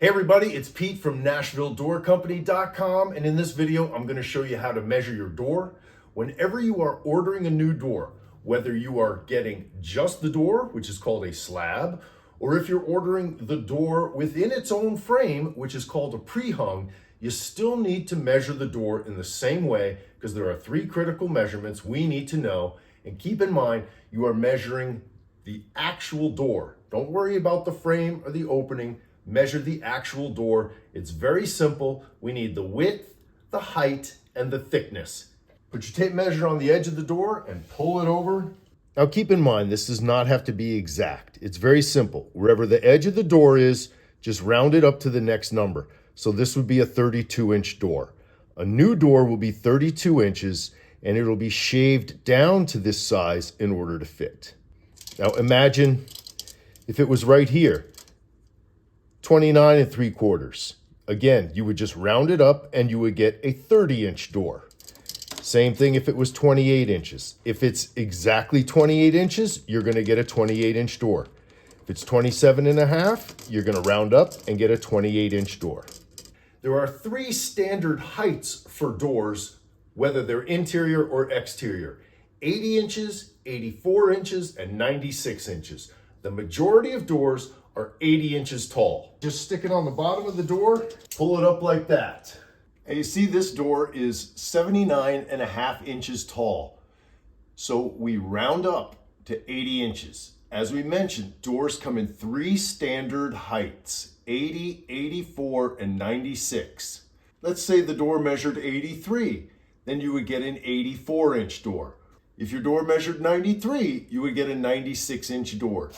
Hey everybody, it's Pete from NashvilleDoorCompany.com, and in this video I'm going to show you how to measure your door. Whenever you are ordering a new door, whether you are getting just the door, which is called a slab, or if you're ordering the door within its own frame, which is called a pre-hung, you still need to measure the door in the same way because there are three critical measurements we need to know. And keep in mind, you are measuring the actual door. Don't worry about the frame or the opening. Measure the actual door. It's very simple. We need the width, the height, and the thickness. Put your tape measure on the edge of the door and pull it over. Now keep in mind, this does not have to be exact. It's very simple. Wherever the edge of the door is, just round it up to the next number. So this would be a 32-inch door. A new door will be 32 inches, and it'll be shaved down to this size in order to fit. Now imagine if it was right here. 29 3/4. Again, you would just round it up and you would get a 30-inch door. Same thing if it was 28 inches. If it's exactly 28 inches, you're going to get a 28-inch door. If it's 27.5, you're going to round up and get a 28-inch door. There are three standard heights for doors, whether they're interior or exterior: 80 inches, 84 inches, and 96 inches. The majority of doors are 80 inches tall. Just stick it on the bottom of the door, pull it up like that. And you see this door is 79.5 inches tall. So we round up to 80 inches. As we mentioned, doors come in three standard heights: 80, 84, and 96. Let's say the door measured 83, then you would get an 84-inch door. If your door measured 93, you would get a 96-inch door.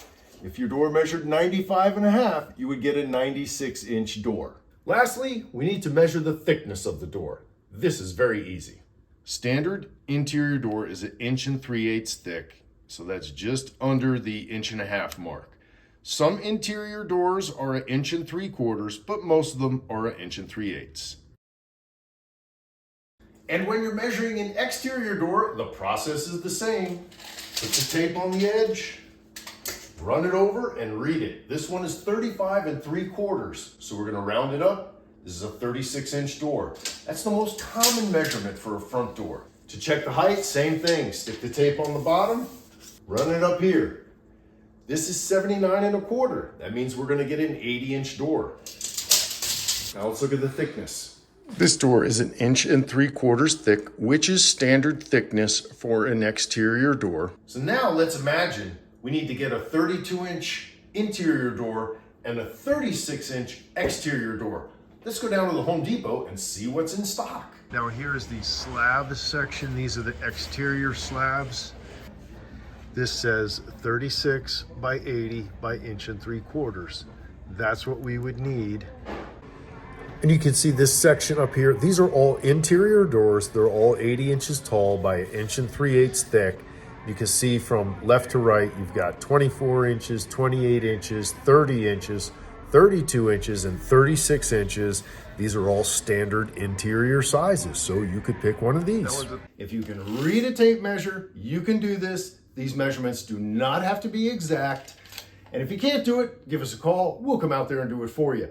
If your door measured 95.5, you would get a 96-inch door. Lastly, we need to measure the thickness of the door. This is very easy. Standard interior door is 1 3/8 inches thick, so that's just under the 1.5 inch mark. Some interior doors are 1 3/4 inches, but most of them are 1 3/8 inches. And when you're measuring an exterior door, the process is the same. Put the tape on the edge, run it over and read it. This one is 35 3/4, so we're going to round it up. This is a 36-inch door. That's the most common measurement for a front door. To check the height, same thing. Stick the tape on the bottom, run it up here. This is 79 1/4. That means we're going to get an 80-inch door. Now let's look at the thickness. This door is 1 3/4 inches thick, which is standard thickness for an exterior door. So now let's imagine we need to get a 32-inch interior door and a 36-inch exterior door. Let's go down to the Home Depot and see what's in stock. Now here is the slab section. These are the exterior slabs. This says 36 by 80 by 1 3/4 inches. That's what we would need. And you can see this section up here. These are all interior doors. They're all 80 inches tall by 1 3/8 inches thick. You can see from left to right, you've got 24 inches, 28 inches, 30 inches, 32 inches, and 36 inches. These are all standard interior sizes, so you could pick one of these. If you can read a tape measure, you can do this. These measurements do not have to be exact. And if you can't do it, give us a call. We'll come out there and do it for you.